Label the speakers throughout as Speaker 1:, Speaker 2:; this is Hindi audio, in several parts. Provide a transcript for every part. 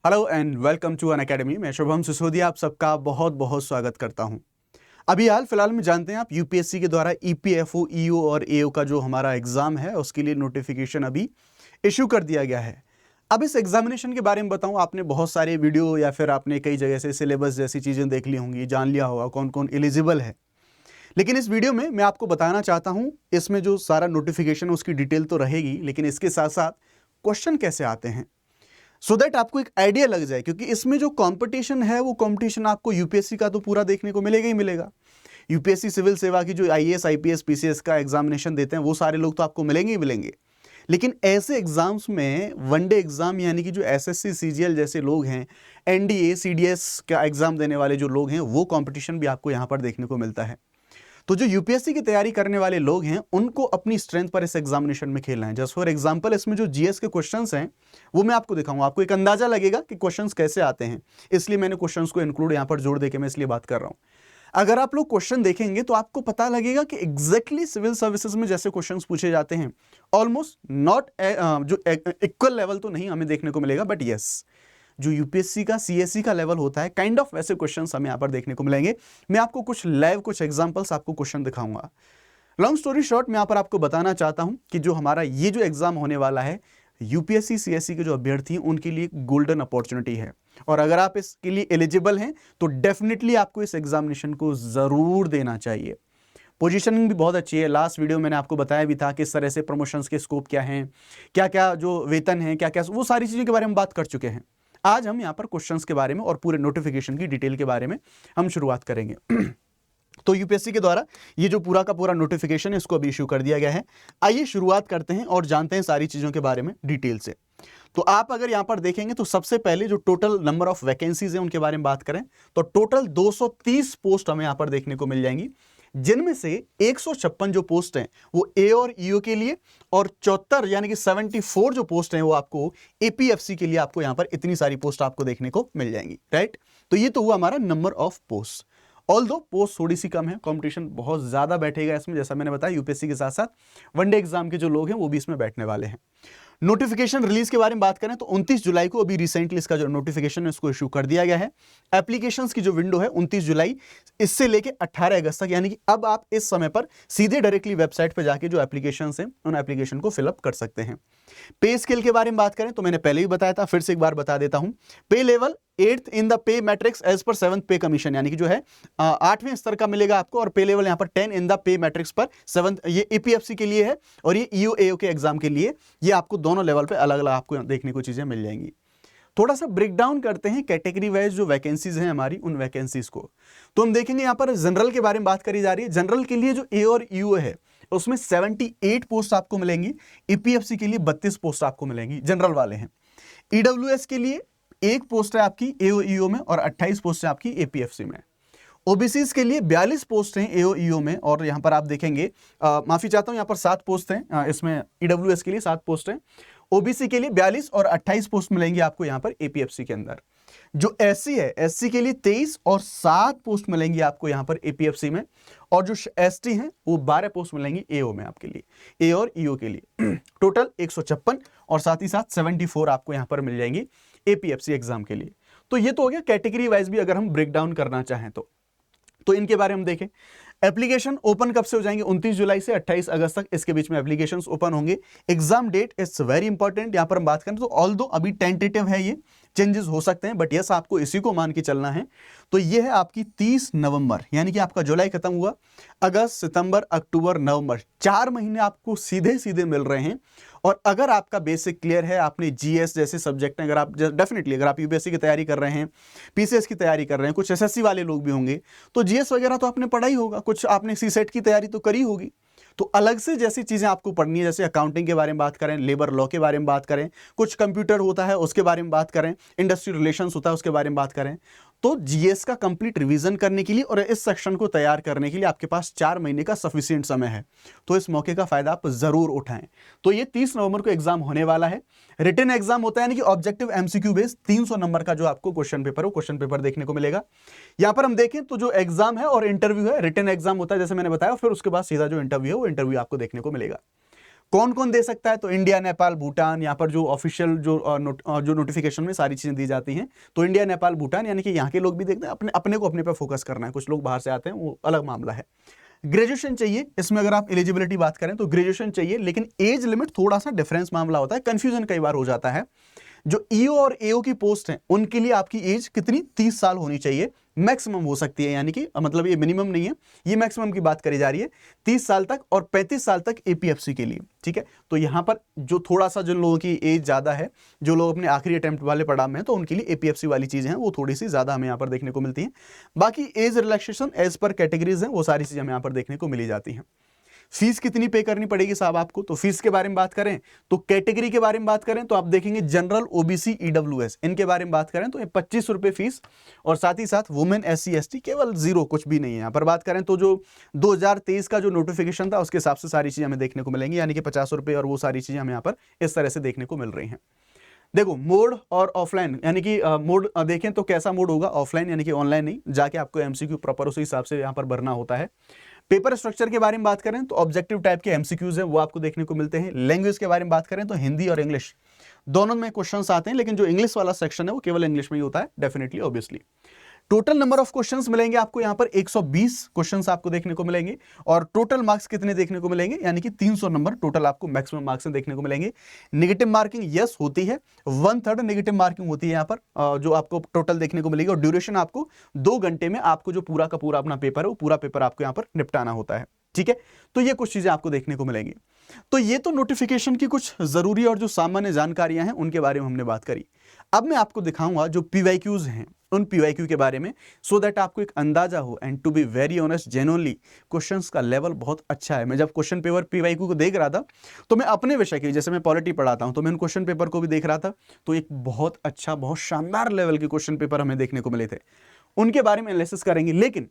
Speaker 1: Hello and welcome to Unacademy. मैं शुभम सिसोदिया आप सबका बहुत बहुत स्वागत करता हूं। अभी हाल फिलहाल में जानते हैं आप यूपीएससी के द्वारा ईपीएफओ, ईओ और एओ का जो हमारा एग्जाम है उसके लिए नोटिफिकेशन अभी इशू कर दिया गया है। अब इस एग्जामिनेशन के बारे में बताऊं, आपने बहुत सारे वीडियो या फिर आपने कई जगह से सिलेबस जैसी चीज़ें देख ली होंगी, जान लिया होगा कौन कौन एलिजिबल है। लेकिन इस वीडियो में मैं आपको बताना चाहता हूं, इसमें जो सारा नोटिफिकेशन उसकी डिटेल तो रहेगी, लेकिन इसके साथ साथ क्वेश्चन कैसे आते हैं सो दैट आपको एक आइडिया लग जाए। क्योंकि इसमें जो कंपटीशन है वो कंपटीशन आपको यूपीएससी का तो पूरा देखने को मिलेगा ही मिलेगा। यूपीएससी सिविल सेवा की जो आईएएस आईपीएस पीसीएस का एग्जामिनेशन देते हैं वो सारे लोग तो आपको मिलेंगे ही मिलेंगे। लेकिन ऐसे एग्जाम्स में वनडे एग्जाम यानी कि जो एसएससी सीजीएल जैसे लोग हैं, एनडीए सीडीएस का एग्जाम देने वाले जो लोग हैं, वो कंपटीशन भी आपको यहाँ पर देखने को मिलता है। तो जो यूपीएससी की तैयारी करने वाले लोग हैं उनको अपनी स्ट्रेंथ पर इस एग्जामिनेशन में खेलना है। जस्ट फॉर एग्जांपल, इसमें जो जीएस के क्वेश्चंस हैं वो मैं आपको दिखाऊंगा, आपको एक अंदाजा लगेगा कि क्वेश्चंस कैसे आते हैं। इसलिए मैंने क्वेश्चंस को इंक्लूड यहाँ पर जोड़ देके मैं इसलिए बात कर रहा हूँ। अगर आप लोग क्वेश्चन देखेंगे तो आपको पता लगेगा कि एग्जैक्टली सिविल सर्विसेज में जैसे क्वेश्चंस पूछे जाते हैं, ऑलमोस्ट नॉट जो इक्वल लेवल तो नहीं हमें देखने को मिलेगा, बट यस जो यूपीएससी का सीएससी का लेवल होता है, काइंड ऑफ वैसे क्वेश्चंस हमें यहाँ पर देखने को मिलेंगे। मैं आपको कुछ लाइव कुछ एग्जांपल्स आपको क्वेश्चन दिखाऊंगा। लॉन्ग स्टोरी शॉर्ट, मैं यहाँ पर आपको बताना चाहता हूँ कि जो हमारा ये जो एग्जाम होने वाला है यूपीएससी सीएससी के जो अभ्यर्थी हैं उनके लिए गोल्डन अपॉर्चुनिटी है। और अगर आप इसके लिए एलिजिबल हैं तो डेफिनेटली आपको इस एग्जामिनेशन को जरूर देना चाहिए। पोजीशनिंग भी बहुत अच्छी है। लास्ट वीडियो मैंने आपको बताया भी था किस तरह से प्रमोशंस के स्कोप क्या हैं, क्या क्या जो वेतन है, क्या क्या वो सारी चीज़ों के बारे में बात कर चुके हैं। आज हम यहाँ पर क्वेश्चंस के बारे में और पूरे नोटिफिकेशन की डिटेल के बारे में हम शुरुआत करेंगे। तो यूपीएससी के द्वारा ये जो पूरा का पूरा नोटिफिकेशन है इसको अभी इशू कर दिया गया है। आइए शुरुआत करते हैं और जानते हैं सारी चीज़ों के बारे में डिटेल से। तो आप अगर यहाँ पर देखेंगे तो सबसे पहले जो टोटल नंबर ऑफ वैकेंसीज हैं उनके बारे में बात करें तो टोटल 230 पोस्ट हमें यहाँ पर देखने को मिल जाएंगी, जिनमें से 156 जो पोस्ट हैं वो ए और ईओ के लिए और 74 यानी कि 74 जो पोस्ट हैं वो आपको एपीएफसी के लिए आपको यहां पर इतनी सारी पोस्ट आपको देखने को मिल जाएंगी, राइट। तो ये तो हुआ हमारा number of post. Although post थोड़ी सी कम है, कंपटीशन बहुत ज्यादा बैठेगा इसमें। जैसा मैंने बताया यूपीएससी के साथ साथ वनडे एग्जाम के जो लोग हैं वो भी इसमें बैठने वाले हैं। नोटिफिकेशन रिलीज के बारे में बात करें तो 29 जुलाई को अभी रिसेंटली इसका जो नोटिफिकेशन है उसको इशू कर दिया गया है। एप्लीकेशंस की जो विंडो है 29 जुलाई इससे लेके 18 अगस्त तक, यानी कि अब आप इस समय पर सीधे डायरेक्टली वेबसाइट पर जाके जो एप्लीकेशंस हैं उन एप्लीकेशन को फिलअप कर सकते हैं। पे स्केल के बारे में बात करें तो मैंने पहले ही बताया था, फिर से एक बार बता देता हूं। Pay level 8th in the pay matrix as per 7th पे कमीशन, यानी कि जो है 8वें स्तर का मिलेगा आपको। और पे लेवल यहां पर 10 इन द पे मैट्रिक्स पर 7th, ये ईपीएफसी के लिए है और ये ईओ एओ के एग्जाम के लिए। ये आपको दोनों लेवल पे अलग अलग आपको देखने को चीजें मिल जाएंगी। थोड़ा सा ब्रेक डाउन करते हैं कैटेगरी वाइज जो वैकेंसीज हैं हमारी, उन वैकेंसीज को। तो हम देखेंगे यहाँ पर जनरल के बारे में बात करी जा रही है। जनरल के लिए जो ए और ईओ है उसमें 78 पोस्ट आपको मिलेंगी, ईपीएफसी के लिए 32 पोस्ट आपको मिलेंगी, जनरल वाले हैं। ईडब्ल्यूएस के लिए 1 पोस्ट है आपकी एओ ईओ में और 28 पोस्ट है आपकी एपीएफसी में। ओबीसीज के लिए 42 पोस्ट हैं एओ ईओ में और यहाँ पर आप देखेंगे माफी चाहता हूँ, यहाँ पर 7 पोस्ट हैं, इसमें ईडब्ल्यूएस के लिए 7 पोस्ट हैं। ओबीसी के लिए 42 और 28 पोस्ट मिलेंगी आपको यहाँ पर एपीएफसी के अंदर। जो एससी है, एससी के लिए 23 और 7 पोस्ट मिलेंगी आपको यहाँ पर एपीएफसी में। और जो एसटी हैं वो 12 पोस्ट मिलेंगी एओ में आपके लिए, ए और ईओ के लिए। टोटल 156 और साथ ही साथ 74 आपको यहाँ पर मिल जाएंगी एपीएफसी एग्जाम के लिए। तो ये तो हो गया कैटेगरी वाइज भी अगर हम ब्रेक डाउन करना चाहें तो इनके बारे में देखें। एप्लीकेशन ओपन कब से हो जाएंगे? 29 जुलाई से 28 अगस्त तक, इसके बीच में एप्लीकेशंस ओपन होंगे। Exam date is very important. यहां पर हम बात करें तो ऑल्दो अभी टेंटेटिव है, ये चेंजेस हो सकते हैं, बट यस आपको इसी को मान के चलना है। तो ये है आपकी 30 नवंबर, यानी कि आपका जुलाई खत्म हुआ, अगस्त सितंबर अक्टूबर नवंबर, 4 महीने आपको सीधे सीधे मिल रहे हैं। और अगर आपका बेसिक क्लियर है, आपने जीएस जैसे सब्जेक्ट हैं, अगर आप डेफिनेटली अगर आप यूपीएससी की तैयारी कर रहे हैं, पीसीएस की तैयारी कर रहे हैं, कुछ एसएससी वाले लोग भी होंगे, तो जीएस वगैरह तो आपने पढ़ा ही होगा, कुछ आपने सीसेट की तैयारी तो करी होगी। तो अलग से जैसी चीज़ें आपको पढ़नी है, जैसे अकाउंटिंग के बारे में बात करें, लेबर लॉ के बारे में बात करें, कुछ कंप्यूटर होता है उसके बारे में बात करें, इंडस्ट्री रिलेशंस होता है उसके बारे में बात करें, तो जीएस का कंप्लीट रिवीजन करने के लिए और इस सेक्शन को तैयार करने के लिए आपके पास 4 महीने का सफिशिएंट समय है। तो इस मौके का फायदा आप जरूर उठाएं। तो ये 30 नवंबर को एग्जाम होने वाला है। रिटन एग्जाम होता है, यानी कि ऑब्जेक्टिव एमसीक्यू बेस्ड 300 नंबर का जो आपको क्वेश्चन पेपर हो, क्वेश्चन पेपर देखने को मिलेगा। यहां पर हम देखें तो जो एग्जाम है और इंटरव्यू है, रिटन एग्जाम होता है जैसे मैंने बताया, फिर उसके बाद सीधा जो इंटरव्यू है वो इंटरव्यू आपको देखने को मिलेगा। कौन कौन दे सकता है? तो इंडिया, नेपाल, भूटान, यहाँ पर जो ऑफिशियल जो नोटिफिकेशन में सारी चीजें दी जाती हैं, तो इंडिया, नेपाल, भूटान, यानी कि यहाँ के लोग भी देखते हैं, अपने को अपने पे फोकस करना है। कुछ लोग बाहर से आते हैं, वो अलग मामला है। ग्रेजुएशन चाहिए, इसमें अगर आप एलिजिबिलिटी बात करें तो ग्रेजुएशन चाहिए, लेकिन एज लिमिट थोड़ा सा डिफरेंस मामला होता है, कंफ्यूजन कई बार हो जाता है। जो ईओ और एओ की पोस्ट है उनके लिए आपकी एज कितनी? 30 साल होनी चाहिए, मैक्सिमम हो सकती है, यानी कि मतलब ये मिनिमम नहीं है, ये मैक्सिमम की बात करी जा रही है, 30 साल तक और 35 साल तक एपीएफसी के लिए, ठीक है। तो यहां पर जो थोड़ा सा जिन लोगों की एज ज्यादा है, जो लोग अपने आखिरी अटेम्प्ट वाले पड़ाव में हैं, तो उनके लिए एपीएफसी वाली चीजें हैं वो थोड़ी सी ज्यादा हमें यहाँ पर देखने को मिलती हैं। बाकी age relaxation as per categories हैं, वो सारी चीजें हमें यहाँ पर देखने को मिली जाती हैं। फीस कितनी पे करनी पड़ेगी साहब आपको? तो फीस के बारे में बात करें, तो कैटेगरी के बारे में बात करें तो आप देखेंगे जनरल, ओबीसी, ईडब्ल्यूएस, इनके बारे में बात करें तो ये 25 रुपए फीस, और साथ ही साथ वुमेन, एससी, एसटी केवल 0, कुछ भी नहीं है। यहाँ पर बात करें तो जो 2023 का जो नोटिफिकेशन था उसके हिसाब से सारी चीजें हमें देखने को मिलेंगी, यानी कि 50 रुपए, और वो सारी चीजें हमें यहाँ पर इस तरह से देखने को मिल रही हैं। देखो मोड और ऑफलाइन, यानी कि मोड देखें तो कैसा मोड होगा? ऑफलाइन, यानी कि ऑनलाइन नहीं, जाके आपको एमसीक्यू प्रॉपर उसी हिसाब से यहाँ पर भरना होता है। पेपर स्ट्रक्चर के बारे में बात करें तो ऑब्जेक्टिव टाइप के एमसीक्यूज हैं, वो आपको देखने को मिलते हैं। लैंग्वेज के बारे में बात करें तो हिंदी और इंग्लिश दोनों में क्वेश्चंस आते हैं, लेकिन जो इंग्लिश वाला सेक्शन है वो केवल इंग्लिश में ही होता है, definitely, obviously. Total number of questions मिलेंगे आपको यहाँ पर 120 क्वेश्चंस आपको देखने को मिलेंगे, और टोटल मार्क्स कितने देखने को मिलेंगे? यानी कि 300 नंबर टोटल आपको मैक्सिमम मार्क्स देखने को मिलेंगे। नेगेटिव मार्किंग यस होती है, 1/3 नेगेटिव मार्किंग होती है यहाँ पर, जो आपको टोटल देखने को मिलेगी, और ड्यूरेशन आपको 2 घंटे में आपको जो पूरा का पूरा अपना पेपर है वो पूरा पेपर आपको यहाँ पर निपटाना होता है, ठीक है। तो ये कुछ चीजें आपको देखने को मिलेंगी। तो ये तो नोटिफिकेशन की कुछ जरूरी और जो सामान्य जानकारियां हैं उनके बारे में हमने बात करी। अब मैं आपको दिखाऊंगा जो पीवाईक्यूज हैं उन पीवाईक्यू के बारे में, सो दैट आपको एक अंदाजा हो। And to be very honest, genuinely questions का लेवल बहुत अच्छा है। मैं जब क्वेश्चन पेपर पीवाईक्यू को देख रहा था तो मैं अपने विषय के, जैसे मैं पॉलिटी पढ़ाता हूं, तो मैं उन क्वेश्चन पेपर को भी देख रहा था, तो एक बहुत अच्छा, बहुत शानदार लेवल के क्वेश्चन पेपर हमें देखने को मिले थे। उनके बारे में एनालिसिस करेंगे। लेकिन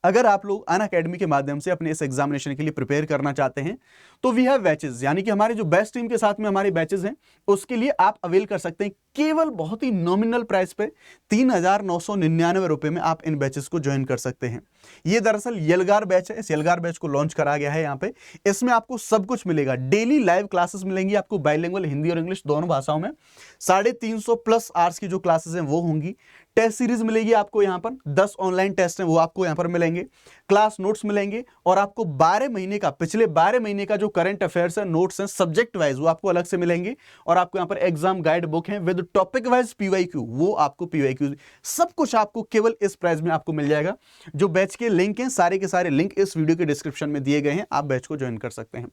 Speaker 1: अगर आप लोग अनअकैडमी के माध्यम से अपने इस एग्जामिनेशन के लिए प्रिपेयर करना चाहते हैं तो वी हैव बैचेस, यानी कि हमारे जो बेस्ट टीम के साथ में हमारे बैचेस हैं, उसके लिए आप अवेल कर सकते हैं केवल बहुत ही नॉमिनल प्राइस पे 3,999 रुपए में आप इन बैचेस को ज्वाइन कर सकते हैं। ये दरअसल यलगार बैच है, इस यलगार बैच को लॉन्च करा गया है यहाँ पे। इसमें आपको सब कुछ मिलेगा, डेली लाइव क्लासेस मिलेंगी आपको, बाइलिंगुअल हिंदी और इंग्लिश दोनों भाषाओं में। 350+ आवर्स की जो क्लासेस हैं वो होंगी। टेस्ट सीरीज मिलेगी आपको यहाँ पर, 10 ऑनलाइन टेस्ट हैं वो आपको यहाँ पर मिलेंगे, क्लास नोट्स मिलेंगे, और आपको 12 महीने का, पिछले 12 महीने का जो करंट अफेयर्स है, नोट्स हैं सब्जेक्ट वाइज, वो आपको अलग से मिलेंगे। और आपको यहाँ पर एग्जाम गाइड बुक है विद टॉपिक वाइज पीवाईक्यू, वो आपको पीवाईक्यू सब कुछ आपको केवल इस प्राइस में आपको मिल जाएगा। जो बैच के लिंक हैं, सारे के सारे लिंक इस वीडियो के डिस्क्रिप्शन में दिए गए हैं, आप बैच को ज्वाइन कर सकते हैं।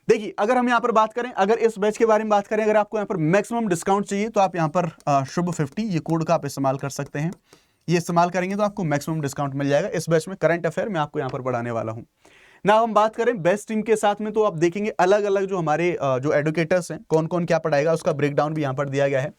Speaker 1: देखिए, अगर हम यहाँ पर बात करें, अगर इस बैच के बारे में बात करें, अगर आपको यहाँ पर मैक्सिमम डिस्काउंट चाहिए तो आप यहाँ पर शुभ 50 ये कोड का आप इस्तेमाल कर सकते हैं। ये इस्तेमाल करेंगे तो आपको मैक्सिमम डिस्काउंट मिल जाएगा। इस बैच में करंट अफेयर मैं आपको यहाँ पर बढ़ाने वाला हूँ ना। हम बात करें बेस्ट टीम के साथ में, तो आप देखेंगे अलग अलग जो हमारे जो एडुकेटर्स हैं, कौन कौन क्या पढ़ाएगा उसका ब्रेकडाउन भी यहाँ पर दिया गया है।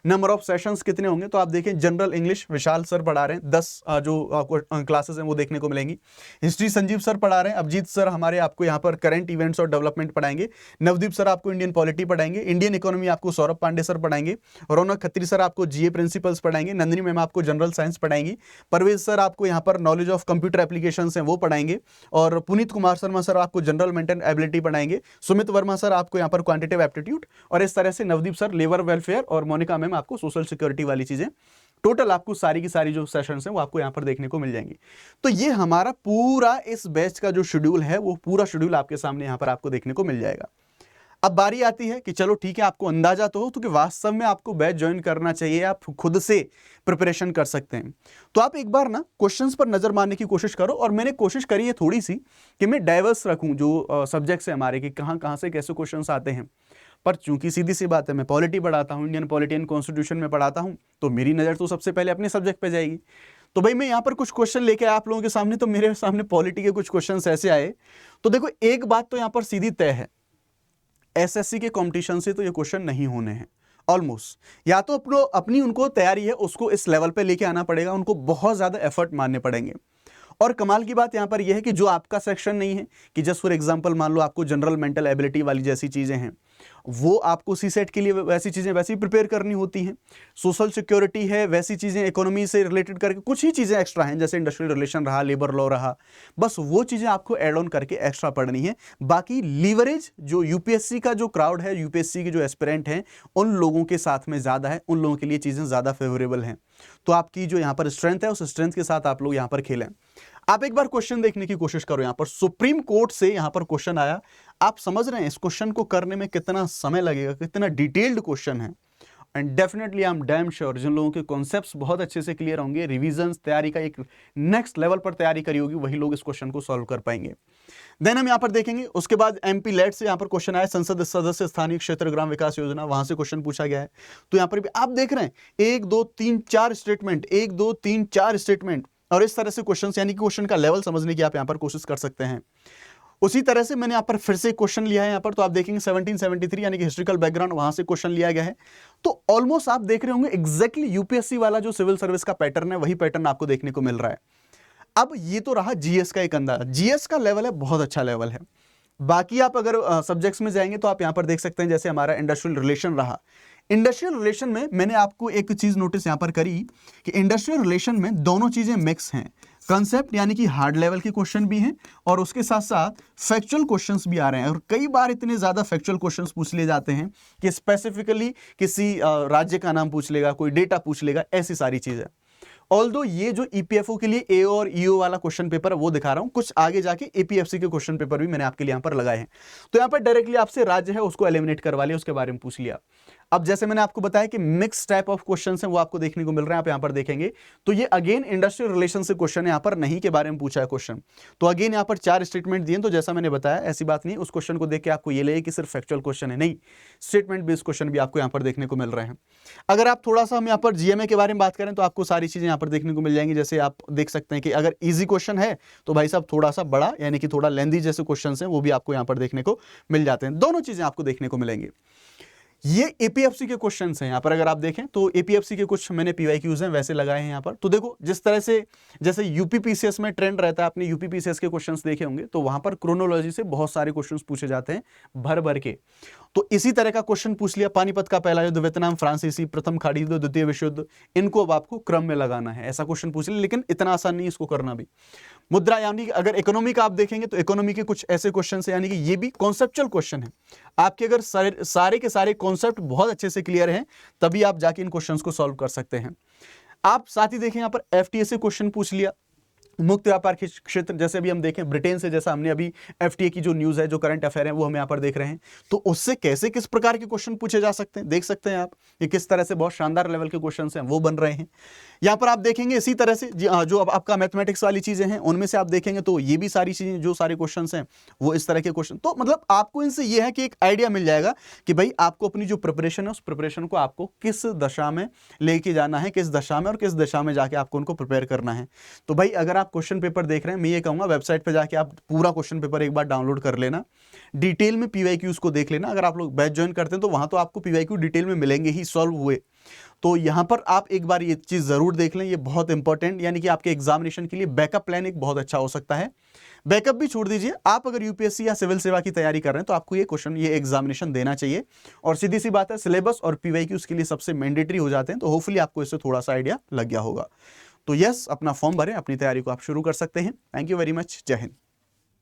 Speaker 1: नंबर ऑफ सेशंस कितने होंगे, तो आप देखें जनरल इंग्लिश विशाल सर पढ़ा रहे हैं, 10 जो क्लासेस हैं वो देखने को मिलेंगी। हिस्ट्री संजीव सर पढ़ा रहे हैं, अभिजीत सर हमारे आपको यहाँ पर करंट इवेंट्स और डेवलपमेंट पढ़ाएंगे। नवदीप सर आपको इंडियन पॉलिटी पढ़ाएंगे। इंडियन इकोनॉमी आपको सौरभ पांडे सर पढ़ाएंगे। रौनक खत्री सर आपको जीए प्रिंसिपल्स पढ़ाएंगे। नंदिनी मैम आपको जनरल साइंस पढ़ाएंगी। परवेज सर आपको यहाँ पर नॉलेज ऑफ कंप्यूटर एप्लीकेशन हैं वो पढ़ाएंगे। और पुनीत कुमार शर्मा सर आपको जनरल मेंटल एबिलिटी पढ़ाएंगे। सुमित वर्मा सर आपको यहाँ पर क्वांटिटेटिव एप्टीट्यूड, और इस तरह से नवदीप सर लेबर वेलफेयर, और मोनिका मैम आपको सोशल सिक्योरिटी वाली चीजें। टोटल आपको सारी की सारी जो सेशंस हैं वो आपको यहां पर देखने को मिल जाएंगी। तो ये हमारा पूरा इस बैच का जो शेड्यूल है, वो पूरा शेड्यूल आपके सामने यहां पर आपको देखने को मिल जाएगा। अब बारी आती है कि चलो ठीक है, आपको अंदाजा तो हो तो कि वास्तव में आपको बैच ज्वाइन करना चाहिए, आप खुद से प्रिपरेशन कर सकते हैं। तो आप एक बार ना क्वेश्चंस पर नजर मारने की कोशिश करो। और मैंने कोशिश करी है थोड़ी सी कि मैं डाइवर्स रखूं जो सब्जेक्ट्स है हमारे, कि कहां से कैसे क्वेश्चंस आते हैं। पर चूंकि सीधी सी बात है, मैं पॉलिटी पढ़ाता हूं, इंडियन पॉलिटी एंड कॉन्स्टिट्यूशन में पढ़ाता हूं, तो मेरी नज़र तो सबसे पहले अपने सब्जेक्ट पे जाएगी। तो भाई मैं यहाँ पर कुछ क्वेश्चन लेके आया आप लोगों के सामने, तो मेरे सामने पॉलिटी के कुछ क्वेश्चंस ऐसे आए। तो देखो, एक बात तो यहाँ पर सीधी तय है, एसएससी के कॉम्पिटिशन से तो ये क्वेश्चन नहीं होने हैं ऑलमोस्ट। या तो अपनी उनको तैयारी है, उसको इस लेवल पे लेके आना पड़ेगा, उनको बहुत ज्यादा एफर्ट मारने पड़ेंगे। और कमाल की बात यहां पर यह है कि जो आपका सेक्शन नहीं है, कि जस्ट फॉर एग्जांपल मान लो आपको जनरल मेंटल एबिलिटी वाली जैसी चीजें हैं, वो आपको सीसेट के लिए वैसी चीजें वैसी प्रिपेयर करनी होती हैं। सोशल सिक्योरिटी है, वैसी चीजें इकोनॉमी से रिलेटेड करके कुछ ही चीजें एक्स्ट्रा हैं, जैसे इंडस्ट्रियल रिलेशन रहा, लेबर लॉ रहा, बस वो चीजें आपको एड ऑन करके एक्स्ट्रा पढ़नी है। बाकी लीवरेज जो यूपीएससी का जो क्राउड है, यूपीएससी के जो एस्पिरेंट हैं, उन लोगों के साथ में ज्यादा है, उन लोगों के लिए चीजें ज्यादा फेवरेबल हैं। तो आपकी जो यहाँ पर स्ट्रेंथ है, उस स्ट्रेंथ के साथ आप लोग यहाँ पर खेलें। आप एक बार क्वेश्चन देखने की कोशिश करो, यहां पर सुप्रीम कोर्ट से यहां पर क्वेश्चन आया। आप समझ रहे हैं इस क्वेश्चन को करने में कितना समय लगेगा, कितना डिटेल्ड क्वेश्चन है। And definitely I am damn sure जिन लोगों के कॉन्सेप्ट्स बहुत अच्छे से क्लियर होंगे, रिविजन्स तैयारी का एक नेक्स्ट लेवल पर तैयारी करी होगी, वही लोग इस क्वेश्चन को सॉल्व कर पाएंगे। देन हम यहां पर देखेंगे, उसके बाद एमपी लेट से यहां पर क्वेश्चन आया, संसद सदस्य स्थानीय क्षेत्र ग्राम विकास योजना, वहां से क्वेश्चन पूछा गया है। तो यहां पर भी आप देख रहे हैं 1 2 3 4 स्टेटमेंट, 1 2 3 4 स्टेटमेंट, और इस तरह से क्वेश्चन, यानी कि क्वेश्चन का लेवल समझने की आप यहां पर कोशिश कर सकते हैं। उसी तरह से मैंने यहां पर फिर से क्वेश्चन लिया है यहां पर, तो आप देखेंगे 1773 यानी कि हिस्ट्रिकल बैकग्राउंड, वहां से क्वेश्चन लिया गया है। तो ऑलमोस्ट आप देख रहे होंगे एग्जैक्टली यूपीएससी वाला जो सिविल सर्विस का पैटर्न है, वही पैटर्न आपको देखने को मिल रहा है। अब ये तो रहा जीएस का एक अंदाजा, जीएस का लेवल है बहुत अच्छा लेवल है। बाकी आप अगर सब्जेक्ट्स में जाएंगे तो आप यहां पर देख सकते हैं, जैसे हमारा इंडस्ट्रियल रिलेशन रहा, इंडस्ट्रियल रिलेशन में मैंने आपको एक चीज नोटिस यहां पर करी कि इंडस्ट्रियल रिलेशन में दोनों चीजें मिक्स हैं। कंसेप्ट यानी कि हार्ड लेवल के क्वेश्चन भी हैं, और उसके साथ साथ फैक्चुअल क्वेश्चंस भी आ रहे हैं। और कई बार इतने ज्यादा फैक्चुअल क्वेश्चंस पूछ लिए जाते हैं कि स्पेसिफिकली किसी राज्य का नाम पूछ लेगा, कोई डेटा पूछ लेगा, ऐसी सारी चीजें। ऑल्दो ये जो ईपीएफओ के लिए ए और ईओ वाला क्वेश्चन पेपर है वो दिखा रहा हूं, कुछ आगे जाके एपीएफसी के क्वेश्चन पेपर भी मैंने आपके लिए यहां पर लगाए हैं। तो यहां पर डायरेक्टली आपसे राज्य है उसको एलिमिनेट करवा लिया, उसके बारे में पूछ लिया। अब जैसे मैंने आपको बताया कि मिक्स टाइप ऑफ क्वेश्चंस हैं वो आपको देखने को मिल रहे हैं, आप यहां पर देखेंगे तो ये अगेन इंडस्ट्रियल रिलेशन से क्वेश्चन है, यहां पर नहीं के बारे में पूछा है क्वेश्चन। तो अगेन यहां पर 4 स्टेटमेंट दिए, तो जैसा मैंने बताया ऐसी बात नहीं उस क्वेश्चन को देख के आपको ये लगे कि सिर्फ फैक्चुअल क्वेश्चन है, नहीं, स्टेटमेंट बेस्ड क्वेश्चन भी आपको यहां पर देखने को मिल रहे हैं। अगर आप थोड़ा सा हम यहां पर जीएमए के बारे में बात करें तो आपको सारी चीजें यहां पर देखने को मिल जाएंगी। जैसे आप देख सकते हैं कि अगर इजी क्वेश्चन है तो भाई साहब थोड़ा सा बड़ा यानी कि थोड़ा लेंथी जैसे क्वेश्चन हैं वो भी आपको यहां पर देखने को मिल जाते हैं, दोनों चीजें आपको देखने को मिलेंगी। ये एपीएफसी के क्वेश्चंस हैं, यहां पर अगर आप देखें तो एपीएफसी के कुछ मैंने पीवाईक्यूज हैं वैसे लगाए हैं यहां पर। तो देखो जिस तरह से जैसे यूपीपीसीएस में ट्रेंड रहता है, आपने यूपीपीसीएस के क्वेश्चंस देखे होंगे, तो वहां पर क्रोनोलॉजी से बहुत सारे क्वेश्चंस पूछे जाते हैं भर भर के। तो इसी तरह का क्वेश्चन पूछ लिया, पानीपत का पहला युद्ध, वियतनाम फ्रांसीसी, प्रथम खाड़ी युद्ध, द्वितीय विश्व युद्ध, इनको अब आपको क्रम में लगाना है, ऐसा क्वेश्चन पूछ लिया। लेकिन इतना आसान नहीं इसको करना भी। मुद्रा यानी कि अगर इकोनॉमी का आप देखेंगे तो इकोनॉमी के कुछ ऐसे क्वेश्चन है, यानी कि ये भी कॉन्सेप्चुअल क्वेश्चन है। आपके अगर सारे के सारे कॉन्सेप्ट बहुत अच्छे से क्लियर हैं तभी आप जाके इन क्वेश्चंस को सॉल्व कर सकते हैं। आप साथ ही देखें यहां पर एफटीए से क्वेश्चन पूछ लिया, मुक्त व्यापार क्षेत्र, जैसे अभी हम देखें ब्रिटेन से, जैसा हमने अभी एफटीए की जो न्यूज है, जो करंट अफेयर है वो हम यहाँ पर देख रहे हैं, तो उससे कैसे किस प्रकार के क्वेश्चन पूछे जा सकते हैं देख सकते हैं आप, ये किस तरह से बहुत शानदार लेवल के क्वेश्चन हैं वो बन रहे हैं। यहाँ पर आप देखेंगे इसी तरह से जो अब आपका मैथमेटिक्स वाली चीजें हैं उनमें से आप देखेंगे तो ये भी सारी चीजें, जो सारे क्वेश्चन हैं वो इस तरह के क्वेश्चन। तो मतलब आपको इनसे ये है कि एक आइडिया मिल जाएगा कि भाई आपको अपनी जो प्रिपरेशन है उस प्रिपरेशन को आपको किस दशा में लेके जाना है, किस दशा में और किस दशा में जाके आपको उनको प्रिपेयर करना है। तो भाई अगर आप क्वेश्चन पेपर देख रहे हैं, मैं ये कहूंगा वेबसाइट पे जाके आप पूरा क्वेश्चन पेपर एक बार डाउनलोड कर लेना, डिटेल में पीवाईक्यूज को देख लेना। अगर आप लोग बैच ज्वाइन करते हैं तो वहां तो आपको पीवाईक्यू डिटेल में मिलेंगे ही सॉल्व हुए। तो यहां पर आप एक बार ये चीज जरूर देख लें, ये बहुत इंपॉर्टेंट, यानी कि आपके एग्जामिनेशन के लिए बैकअप प्लान एक बहुत अच्छा हो सकता है। बैकअप भी छोड़ दीजिए, आप अगर यूपीएससी या सिविल सेवा की तैयारी कर रहे हैं तो आपको ये क्वेश्चन, ये एग्जामिनेशन देना चाहिए। और सीधी सी बात है, सिलेबस और पीवाईक्यूज के लिए सबसे मैंडेटरी हो जाते हैं, तो होपफुली आपको इससे थोड़ा सा आइडिया लग गया होगा। तो यस, अपना फॉर्म भरें, अपनी तैयारी को आप शुरू कर सकते हैं। थैंक यू वेरी मच, जय हिंद।